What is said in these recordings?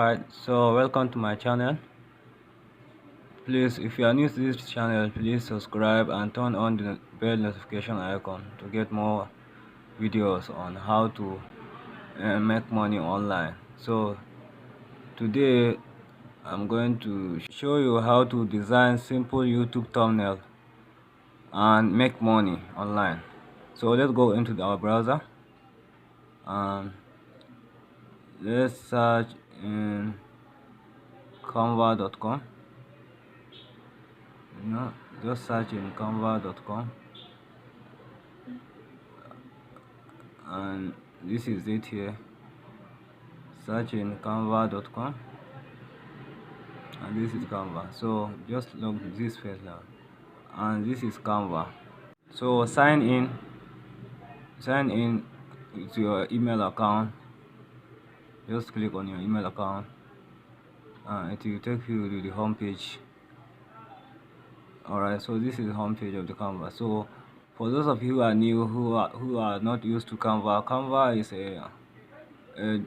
Alright, so welcome to my channel. Please, if you are new to this channel, please subscribe and turn on the bell notification icon to get more videos on how to make money online. So today I'm going to show you how to design simple YouTube thumbnail and make money online. So let's go into our browser and let's search in canva.com. Just search in canva.com, and this is it here. Search in canva.com, and this is Canva. So just log this first now, and this is Canva. So sign in with your email account. Just click on your email account and it will take you to the home page. Alright, so this is the home page of the Canva. So for those of you who are new, who are not used to Canva is a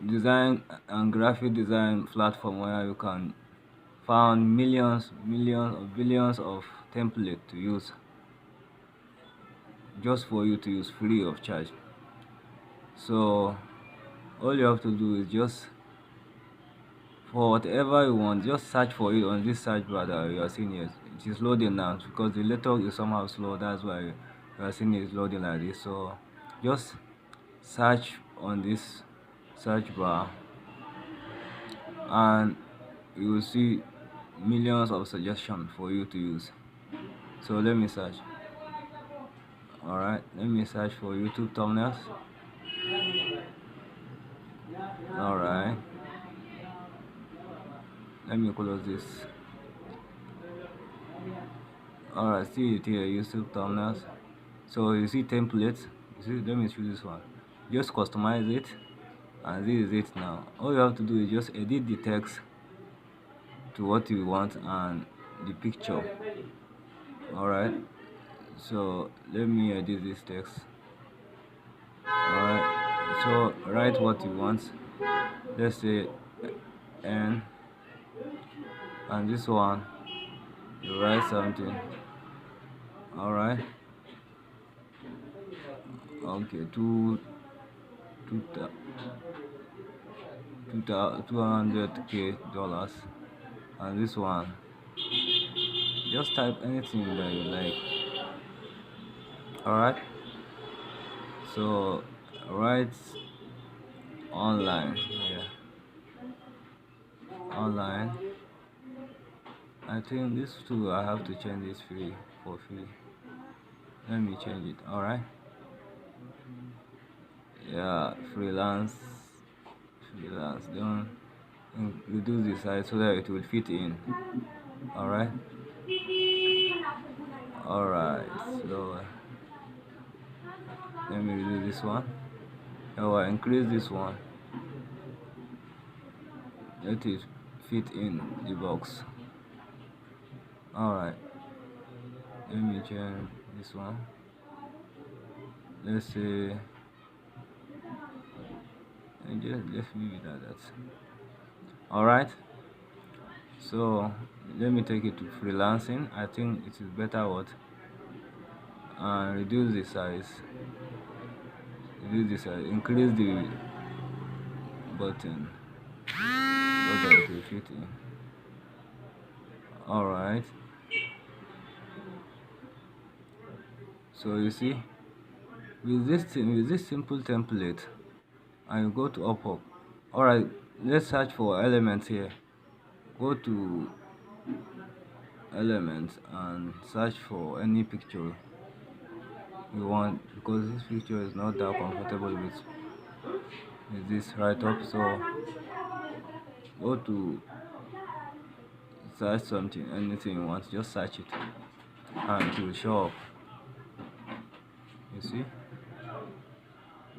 design and graphic design platform where you can find millions or billions of templates to use, just for you to use free of charge. So all you have to do is just, for whatever you want, just search for it on this search bar that you are seeing here. It is loading now because the network is somehow slow, that's why you are seeing it is loading like this. So just search on this search bar and you will see millions of suggestions for you to use. So let me search. Alright, let me search for YouTube thumbnails. Alright, let me close this. Alright, see it here, YouTube thumbnails. So you see templates. You see, let me choose this one. Just customize it, and this is it now. All you have to do is just edit the text to what you want and the picture. Alright, so let me edit this text. Alright, so write what you want. Let's say N, and this one you write something. Alright, okay, 200k dollars, and this one just type anything that you like. Alright, so write online here. Online, I think this too I have to change this for free. Let me change it. Alright, yeah, freelance, don't reduce the size so that it will fit in. Alright, so let me reduce this one. I increase this one, let it fit in the box. Alright, let me change this one. Let's say, and just leave it at that. Alright, so let me take it to freelancing. I think it is better what, and reduce the size, increase the button so that it will fit in. Alright, so you see, with this simple template, and you go to Upwork. Alright, let's search for elements here. Go to elements and search for any picture you want, because this picture is not that comfortable with this right up. So go to search something, anything you want, just search it and it will show up. You see,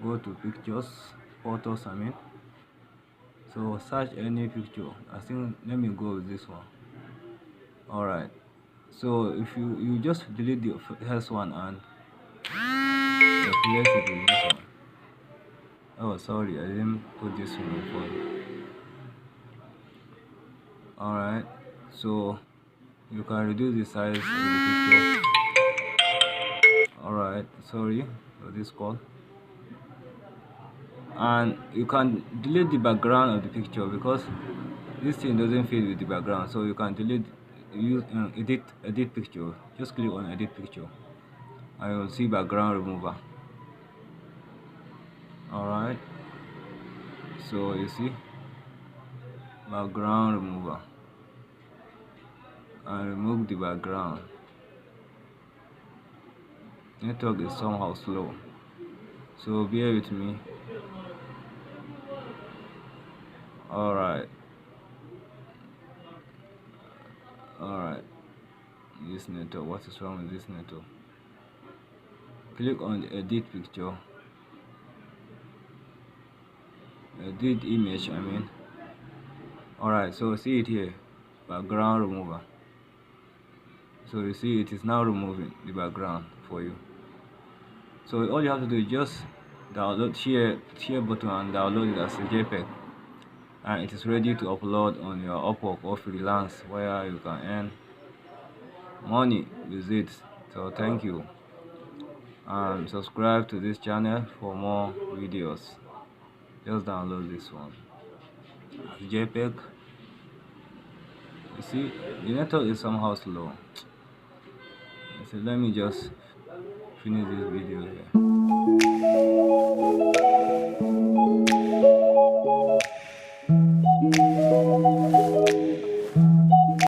go to pictures, photos, so search any picture. I think, let me go with this one. Alright, so if you just delete the first one and replace it with this one. Oh sorry, I didn't put this one on phone. Alright, so you can reduce the size of the picture. Alright, sorry for this call. And you can delete the background of the picture because this thing doesn't fit with the background, so you can delete, use edit picture. Just click on edit picture and you'll see background remover. Alright, so you see background remover, and remove the background. Network is somehow slow, so bear with me. Alright, this network, what is wrong with this network? Click on the edit picture, edit image, I mean. Alright, so see it here, background remover. So you see it is now removing the background for you. So all you have to do is just download, share button and download it as a JPEG, and it is ready to upload on your Upwork or Freelance, where you can earn money with it. So thank you, and subscribe to this channel for more videos. Just download this one as JPEG. You see the network is somehow slow, so let me just finish this video here.